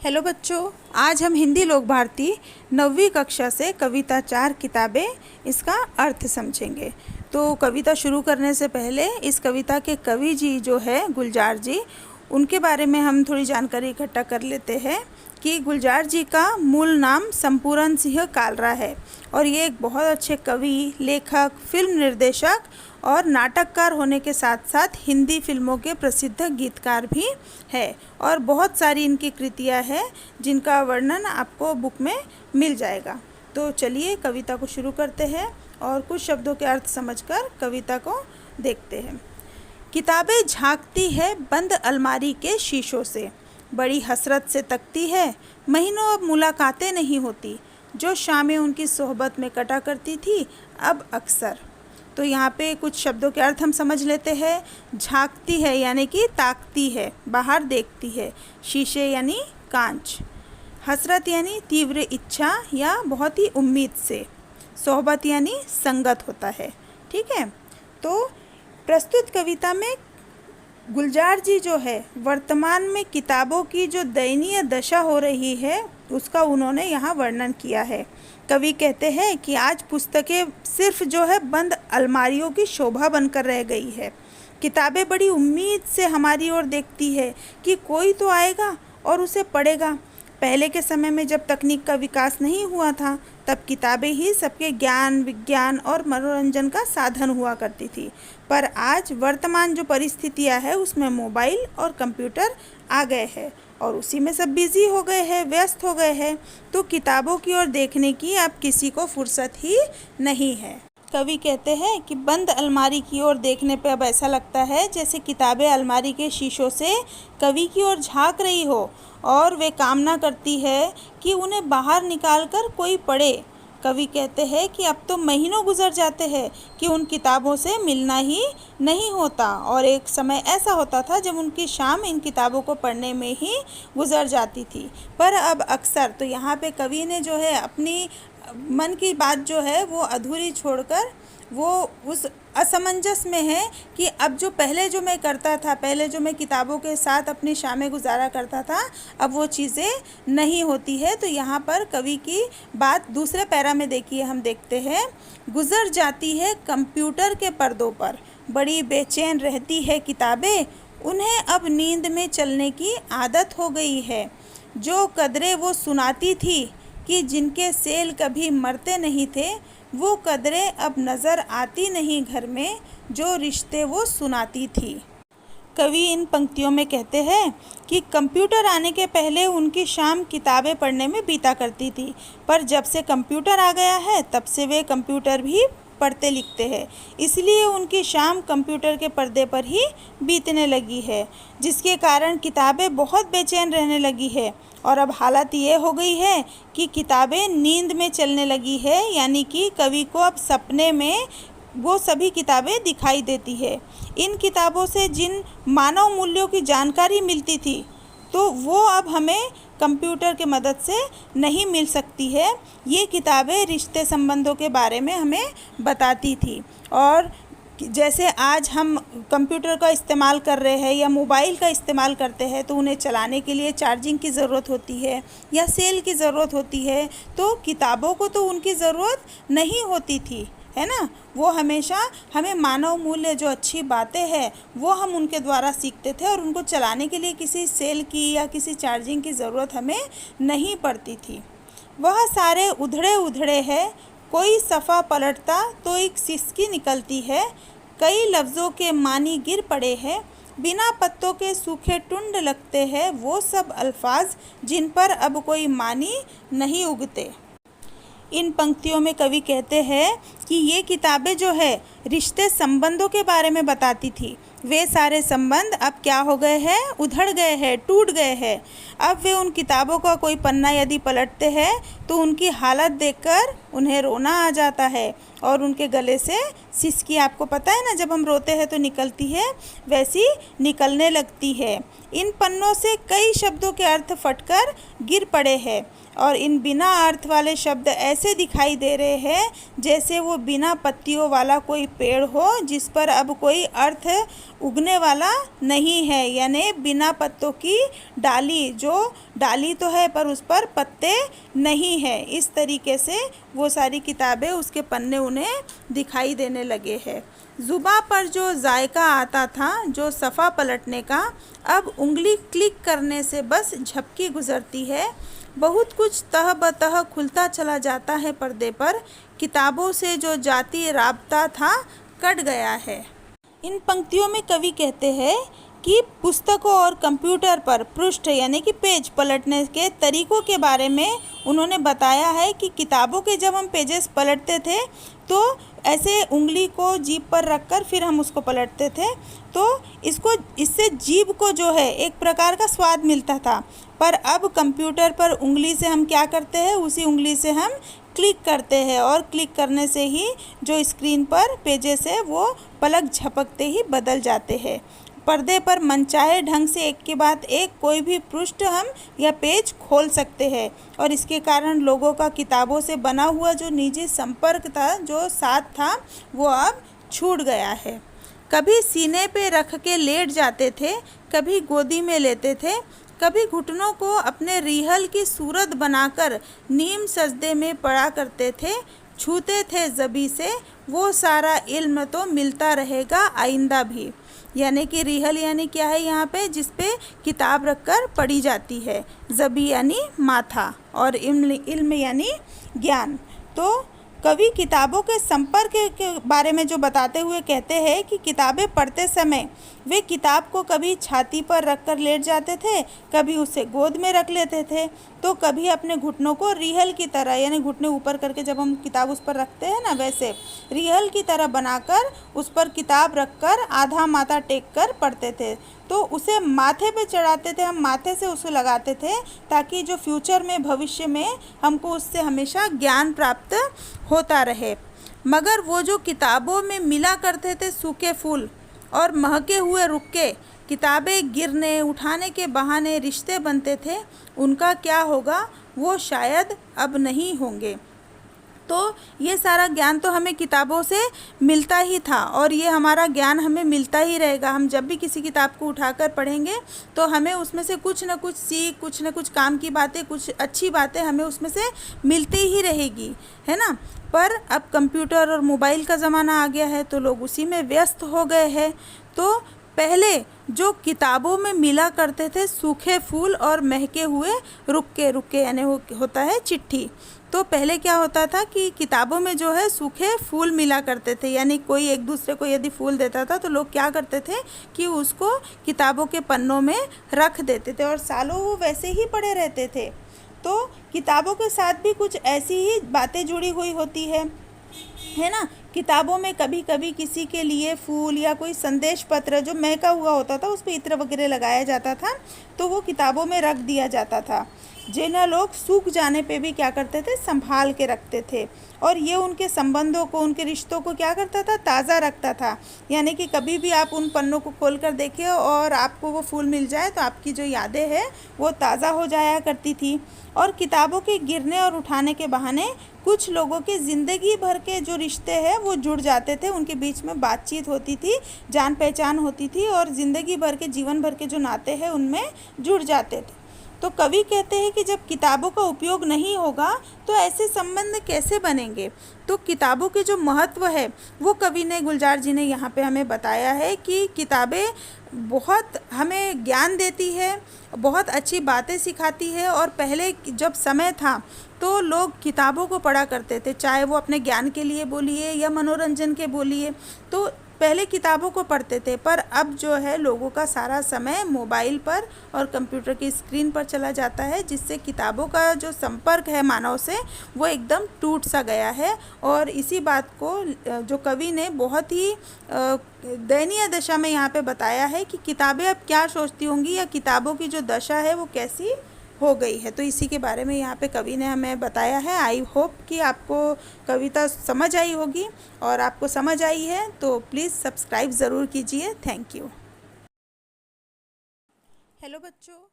Hello बच्चों, आज हम हिंदी लोक भारती 9वीं कक्षा से कविता 4 किताबें इसका अर्थ समझेंगे। तो कविता शुरू करने से पहले इस कविता के कवि जी जो है गुलजार जी, उनके बारे में हम थोड़ी जानकारी इकट्ठा कर लेते हैं कि गुलजार जी का मूल नाम संपूर्ण सिंह कालरा है और ये एक बहुत अच्छे कवि, लेखक, फिल्म निर्देशक और नाटककार होने के साथ साथ हिंदी फिल्मों के प्रसिद्ध गीतकार भी है और बहुत सारी इनकी कृतियाँ हैं जिनका वर्णन आपको बुक में मिल जाएगा। तो चलिए कविता को शुरू करते हैं और कुछ शब्दों के अर्थ समझकर कविता को देखते हैं। किताबें झांकती है बंद अलमारी के शीशों से, बड़ी हसरत से तकती है, महीनों अब मुलाकातें नहीं होती, जो शामें उनकी सोहबत में कटा करती थी अब अक्सर। तो यहाँ पे कुछ शब्दों के अर्थ हम समझ लेते हैं। झांकती है यानी कि ताकती है, बाहर देखती है। शीशे यानी कांच। हसरत यानी तीव्र इच्छा या बहुत ही उम्मीद से। सोहबत यानी संगत होता है। ठीक है, तो प्रस्तुत कविता में गुलजार जी जो है वर्तमान में किताबों की जो दयनीय दशा हो रही है उसका उन्होंने यहाँ वर्णन किया है। कवि कहते हैं कि आज पुस्तकें सिर्फ जो है बंद अलमारियों की शोभा बनकर रह गई है। किताबें बड़ी उम्मीद से हमारी ओर देखती है कि कोई तो आएगा और उसे पढ़ेगा। पहले के समय में जब तकनीक का विकास नहीं हुआ था तब किताबें ही सबके ज्ञान, विज्ञान और मनोरंजन का साधन हुआ करती थी। पर आज वर्तमान जो परिस्थितियां है उसमें मोबाइल और कंप्यूटर आ गए हैं और उसी में सब बिजी हो गए हैं, व्यस्त हो गए हैं। तो किताबों की ओर देखने की अब किसी को फुर्सत ही नहीं है। कवि कहते हैं कि बंद अलमारी की ओर देखने पे अब ऐसा लगता है जैसे किताबें अलमारी के शीशों से कवि की ओर झांक रही हो और वे कामना करती है कि उन्हें बाहर निकालकर कोई पढ़े। कवि कहते हैं कि अब तो महीनों गुजर जाते हैं कि उन किताबों से मिलना ही नहीं होता और एक समय ऐसा होता था जब उनकी शाम इन किताबों को पढ़ने में ही गुजर जाती थी। पर अब अक्सर, तो यहाँ पे कवि ने जो है अपनी मन की बात जो है वो अधूरी छोड़कर वो उस असमंजस में है कि अब जो पहले जो मैं करता था, पहले जो मैं किताबों के साथ अपनी शामें गुजारा करता था, अब वो चीज़ें नहीं होती है। तो यहाँ पर कवि की बात दूसरे पैरा में देखिए, हम देखते हैं। गुजर जाती है कंप्यूटर के पर्दों पर, बड़ी बेचैन रहती है किताबें, उन्हें अब नींद में चलने की आदत हो गई है। जो कदरें वो सुनाती थी कि जिनके सेल कभी मरते नहीं थे, वो कदरें अब नज़र आती नहीं घर में, जो रिश्ते वो सुनाती थी। कवि इन पंक्तियों में कहते हैं कि कंप्यूटर आने के पहले उनकी शाम किताबें पढ़ने में बीता करती थी, पर जब से कंप्यूटर आ गया है तब से वे कंप्यूटर भी पढ़ते लिखते हैं, इसलिए उनकी शाम कंप्यूटर के पर्दे पर ही बीतने लगी है, जिसके कारण किताबें बहुत बेचैन रहने लगी है। और अब हालत ये हो गई है कि किताबें नींद में चलने लगी है, यानी कि कवि को अब सपने में वो सभी किताबें दिखाई देती है। इन किताबों से जिन मानव मूल्यों की जानकारी मिलती थी तो वो अब हमें कंप्यूटर के मदद से नहीं मिल सकती है। ये किताबें रिश्ते संबंधों के बारे में हमें बताती थी। और जैसे आज हम कंप्यूटर का इस्तेमाल कर रहे हैं या मोबाइल का इस्तेमाल करते हैं तो उन्हें चलाने के लिए चार्जिंग की ज़रूरत होती है या सेल की ज़रूरत होती है, तो किताबों को तो उनकी ज़रूरत नहीं होती थी, है ना। वो हमेशा हमें मानव मूल्य जो अच्छी बातें हैं वो हम उनके द्वारा सीखते थे और उनको चलाने के लिए किसी सेल की या किसी चार्जिंग की ज़रूरत हमें नहीं पड़ती थी। वह सारे उधड़े उधड़े है, कोई सफ़ा पलटता तो एक सिसकी निकलती है, कई लफ्ज़ों के मानी गिर पड़े हैं, बिना पत्तों के सूखे टुंड लगते हैं वो सब अल्फाज जिन पर अब कोई मानी नहीं उगते। इन पंक्तियों में कवि कहते हैं कि ये किताबें जो है रिश्ते संबंधों के बारे में बताती थी। वे सारे संबंध अब क्या हो गए हैं, उधड़ गए हैं, टूट गए हैं। अब वे उन किताबों का कोई पन्ना यदि पलटते हैं तो उनकी हालत देखकर उन्हें रोना आ जाता है और उनके गले से सिसकी, आपको पता है ना, जब हम रोते हैं तो निकलती है, वैसी निकलने लगती है। इन पन्नों से कई शब्दों के अर्थ फटकर गिर पड़े हैं और इन बिना अर्थ वाले शब्द ऐसे दिखाई दे रहे हैं जैसे वो बिना पत्तियों वाला कोई पेड़ हो जिस पर अब कोई अर्थ उगने वाला नहीं है, यानी बिना पत्तों की डाली, जो डाली तो है पर उस पर पत्ते नहीं है। इस तरीके से वो सारी किताबें, उसके पन्ने उन्हें दिखाई देने लगे हैं। ज़ुबां पर जो जायका आता था, जो सफ़ा पलटने का, अब उंगली क्लिक करने से बस झपकी गुजरती है। बहुत कुछ तह बतह खुलता चला जाता है पर्दे पर। किताबों से जो जाती राबता था कट गया है। इन पंक्तियों में कवि कहते हैं कि पुस्तकों और कंप्यूटर पर पृष्ठ यानी कि पेज पलटने के तरीक़ों के बारे में उन्होंने बताया है कि किताबों के जब हम पेजेस पलटते थे तो ऐसे उंगली को जीभ पर रखकर फिर हम उसको पलटते थे, तो इससे जीभ को जो है एक प्रकार का स्वाद मिलता था। पर अब कंप्यूटर पर उंगली से हम क्या करते हैं, उसी उंगली से हम क्लिक करते हैं और क्लिक करने से ही जो स्क्रीन पर पेजेस है वो पलक झपकते ही बदल जाते हैं। पर्दे पर मनचाहे ढंग से एक के बाद एक कोई भी पृष्ठ हम या पेज खोल सकते हैं और इसके कारण लोगों का किताबों से बना हुआ जो निजी संपर्क था, जो साथ था, वो अब छूट गया है। कभी सीने पे रख के लेट जाते थे, कभी गोदी में लेते थे, कभी घुटनों को अपने रिहल की सूरत बनाकर नीम सजदे में पड़ा करते थे, छूते थे ज़बी से वो सारा इल्म तो मिलता रहेगा आइंदा भी। यानी कि रिहल यानी क्या है यहाँ पे, जिस पे किताब रखकर पढ़ी जाती है, ज़बी यानी माथा और इल्म यानी ज्ञान। तो कवि किताबों के संपर्क के बारे में जो बताते हुए कहते हैं कि किताबें पढ़ते समय वे किताब को कभी छाती पर रखकर लेट जाते थे, कभी उसे गोद में रख लेते थे, तो कभी अपने घुटनों को रिहल की तरह यानी घुटने ऊपर करके जब हम किताब उस पर रखते हैं ना, वैसे रिहल की तरह बनाकर उस पर किताब रखकर आधा माथा टेक कर पढ़ते थे। तो उसे माथे पे चढ़ाते थे, हम माथे से उसे लगाते थे ताकि जो फ्यूचर में, भविष्य में हमको उससे हमेशा ज्ञान प्राप्त होता रहे। मगर वो जो किताबों में मिला करते थे सूखे फूल और महके हुए रुक्के, किताबें गिरने उठाने के बहाने रिश्ते बनते थे, उनका क्या होगा, वो शायद अब नहीं होंगे। तो ये सारा ज्ञान तो हमें किताबों से मिलता ही था और ये हमारा ज्ञान हमें मिलता ही रहेगा। हम जब भी किसी किताब को उठाकर पढ़ेंगे तो हमें उसमें से कुछ न कुछ सीख, कुछ न कुछ काम की बातें, कुछ अच्छी बातें हमें उसमें से मिलती ही रहेगी, है ना। पर अब कंप्यूटर और मोबाइल का ज़माना आ गया है तो लोग उसी में व्यस्त हो गए हैं। तो पहले जो किताबों में मिला करते थे सूखे फूल और महके हुए रुक्के यानी होता है चिट्ठी। तो पहले क्या होता था कि किताबों में जो है सूखे फूल मिला करते थे, यानी कोई एक दूसरे को यदि फूल देता था तो लोग क्या करते थे कि उसको किताबों के पन्नों में रख देते थे और सालों वो वैसे ही पड़े रहते थे। तो किताबों के साथ भी कुछ ऐसी ही बातें जुड़ी हुई होती है ना। किताबों में कभी कभी किसी के लिए फूल या कोई संदेश पत्र जो महका हुआ होता था उस पर इत्र वगैरह लगाया जाता था, तो वो किताबों में रख दिया जाता था, जिन्हें लोग सूख जाने पे भी क्या करते थे, संभाल के रखते थे। और ये उनके संबंधों को, उनके रिश्तों को क्या करता था, ताज़ा रखता था। यानी कि कभी भी आप उन पन्नों को खोल कर देखें और आपको वो फूल मिल जाए तो आपकी जो यादें हैं वो ताज़ा हो जाया करती थी। और किताबों के गिरने और उठाने के बहाने कुछ लोगों के ज़िंदगी भर के जो रिश्ते हैं वो जुड़ जाते थे, उनके बीच में बातचीत होती थी, जान पहचान होती थी और ज़िंदगी भर के, जीवन भर के जो नाते हैं उनमें जुड़ जाते थे। तो कवि कहते हैं कि जब किताबों का उपयोग नहीं होगा तो ऐसे संबंध कैसे बनेंगे। तो किताबों के जो महत्व है वो कवि ने, गुलजार जी ने यहाँ पे हमें बताया है कि किताबें बहुत हमें ज्ञान देती है, बहुत अच्छी बातें सिखाती है। और पहले जब समय था तो लोग किताबों को पढ़ा करते थे, चाहे वो अपने ज्ञान के लिए बोलिए या मनोरंजन के बोलिए, तो पहले किताबों को पढ़ते थे। पर अब जो है लोगों का सारा समय मोबाइल पर और कंप्यूटर की स्क्रीन पर चला जाता है, जिससे किताबों का जो संपर्क है मानव से वो एकदम टूट सा गया है। और इसी बात को जो कवि ने बहुत ही दयनीय दशा में यहाँ पे बताया है कि किताबें अब क्या सोचती होंगी या किताबों की जो दशा है वो कैसी हो गई है। तो इसी के बारे में यहाँ पे कवि ने हमें बताया है। आई होप कि आपको कविता समझ आई होगी, और आपको समझ आई है तो प्लीज़ सब्सक्राइब ज़रूर कीजिए। Thank you. हेलो बच्चों।